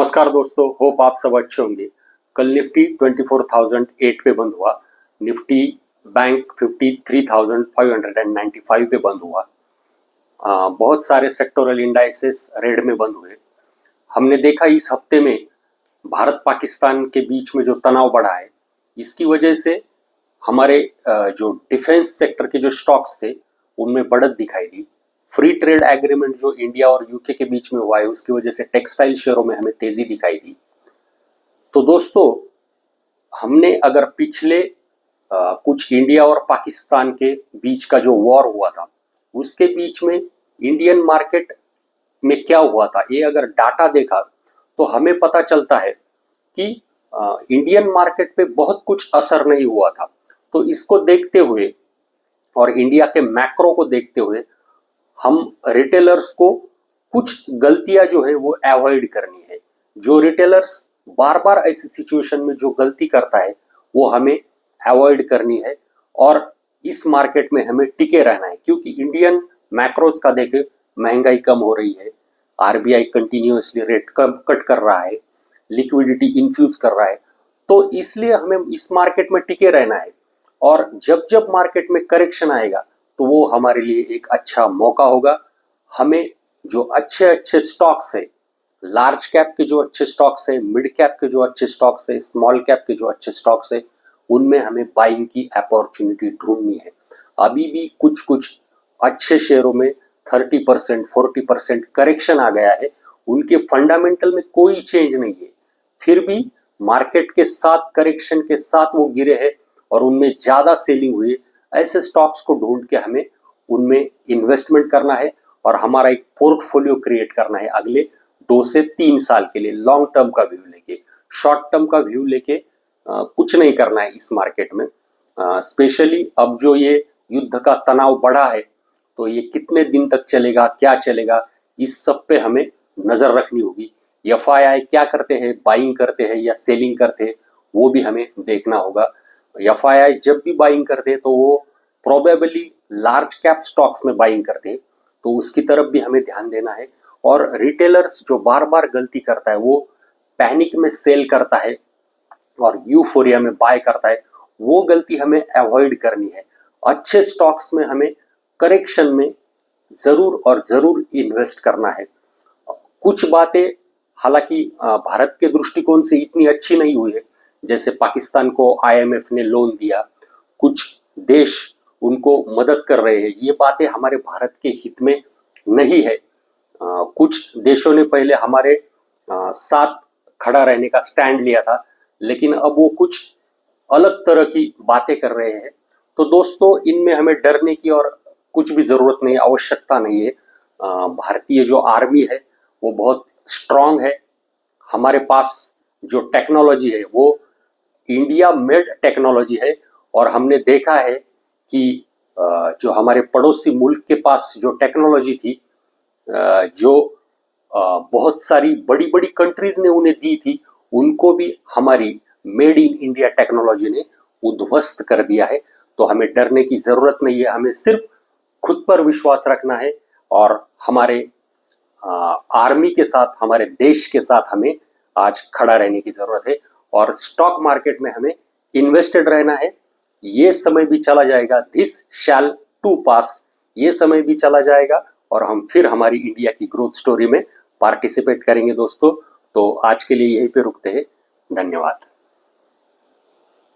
नमस्कार दोस्तों, होप आप सब अच्छे होंगे। कल निफ्टी 24,008 पे बंद हुआ। निफ्टी बैंक 53,595 पे बंद हुआ। बहुत सारे सेक्टोरल इंडाइसेस रेड में बंद हुए। हमने देखा इस हफ्ते में भारत पाकिस्तान के बीच में जो तनाव बढ़ा है, इसकी वजह से हमारे जो डिफेंस सेक्टर के जो स्टॉक्स थे उनमें बढ़त दिखाई दी। फ्री ट्रेड एग्रीमेंट जो इंडिया और यूके के बीच में हुआ है, उसकी वजह से टेक्सटाइल शेयरों में हमें तेजी दिखाई दी। तो दोस्तों, हमने अगर पिछले कुछ इंडिया और पाकिस्तान के बीच का जो वॉर हुआ था, उसके बीच में इंडियन मार्केट में क्या हुआ था, ये अगर डाटा देखा तो हमें पता चलता है कि इंडियन मार्केट पे बहुत कुछ असर नहीं हुआ था। तो इसको देखते हुए और इंडिया के मैक्रो को देखते हुए हम रिटेलर्स को कुछ गलतियां जो है वो अवॉइड करनी है। जो रिटेलर्स बार बार ऐसी सिचुएशन में जो गलती करता है वो हमें अवॉइड करनी है और इस मार्केट में हमें टिके रहना है, क्योंकि इंडियन मैक्रोज का देखे महंगाई कम हो रही है, आरबीआई कंटिन्यूअसली रेट कट कर रहा है, लिक्विडिटी इन्फ्यूज कर रहा है। तो इसलिए हमें इस मार्केट में टिके रहना है और जब जब मार्केट में करेक्शन आएगा तो वो हमारे लिए एक अच्छा मौका होगा। हमें जो अच्छे अच्छे स्टॉक्स है, लार्ज कैप के जो अच्छे स्टॉक्स है, मिड कैप के जो अच्छे स्टॉक्स है, स्मॉल कैप के जो अच्छे स्टॉक्स है, उनमें हमें बाइंग की अपॉर्चुनिटी ढूंढनी है। अभी भी कुछ कुछ अच्छे शेयरों में 30% 40% करेक्शन आ गया है, उनके फंडामेंटल में कोई चेंज नहीं है, फिर भी मार्केट के साथ करेक्शन के साथ वो गिरे हैं और उनमें ज्यादा सेलिंग हुई है। ऐसे स्टॉक्स को ढूंढ के हमें उनमें इन्वेस्टमेंट करना है और हमारा एक पोर्टफोलियो क्रिएट करना है अगले 2 से 3 साल के लिए, लॉन्ग टर्म का व्यू लेके। शॉर्ट टर्म का व्यू लेके कुछ नहीं करना है इस मार्केट में। स्पेशली अब जो ये युद्ध का तनाव बढ़ा है, तो ये कितने दिन तक चलेगा, क्या चलेगा, इस सब पे हमें नजर रखनी होगी। एफआईआई क्या करते हैं, बाइंग करते हैं या सेलिंग करते हैं, वो भी हमें देखना होगा। एफआईआई जब भी बाइंग करते हैं तो वो प्रोबेबली लार्ज कैप स्टॉक्स में बाइंग करते हैं, तो उसकी तरफ भी हमें ध्यान देना है। और रिटेलर्स जो बार बार गलती करता है, वो पैनिक में सेल करता है और यूफोरिया में बाय करता है, वो गलती हमें अवॉइड करनी है। अच्छे स्टॉक्स में हमें करेक्शन में जरूर और जरूर इन्वेस्ट करना है। कुछ बातें हालांकि भारत के दृष्टिकोण से इतनी अच्छी नहीं हुई है, जैसे पाकिस्तान को आईएमएफ ने लोन दिया, कुछ देश उनको मदद कर रहे हैं, ये बातें हमारे भारत के हित में नहीं है। कुछ देशों ने पहले हमारे साथ खड़ा रहने का स्टैंड लिया था, लेकिन अब वो कुछ अलग तरह की बातें कर रहे हैं। तो दोस्तों, इनमें हमें डरने की और कुछ भी जरूरत नहीं, आवश्यकता नहीं है। भारतीय जो आर्मी है वो बहुत स्ट्रांग है। हमारे पास जो टेक्नोलॉजी है वो इंडिया मेड टेक्नोलॉजी है और हमने देखा है कि जो हमारे पड़ोसी मुल्क के पास जो टेक्नोलॉजी थी, जो बहुत सारी बड़ी बड़ी कंट्रीज ने उन्हें दी थी, उनको भी हमारी मेड इन इंडिया टेक्नोलॉजी ने उद्ध्वस्त कर दिया है। तो हमें डरने की जरूरत नहीं है, हमें सिर्फ खुद पर विश्वास रखना है और हमारे आर्मी के साथ, हमारे देश के साथ हमें आज खड़ा रहने की जरूरत है और स्टॉक मार्केट में हमें इन्वेस्टेड रहना है। ये समय भी चला जाएगा, दिस शैल टू पास, ये समय भी चला जाएगा और हम फिर हमारी इंडिया की ग्रोथ स्टोरी में पार्टिसिपेट करेंगे दोस्तों। तो आज के लिए यहीं पे रुकते हैं। धन्यवाद।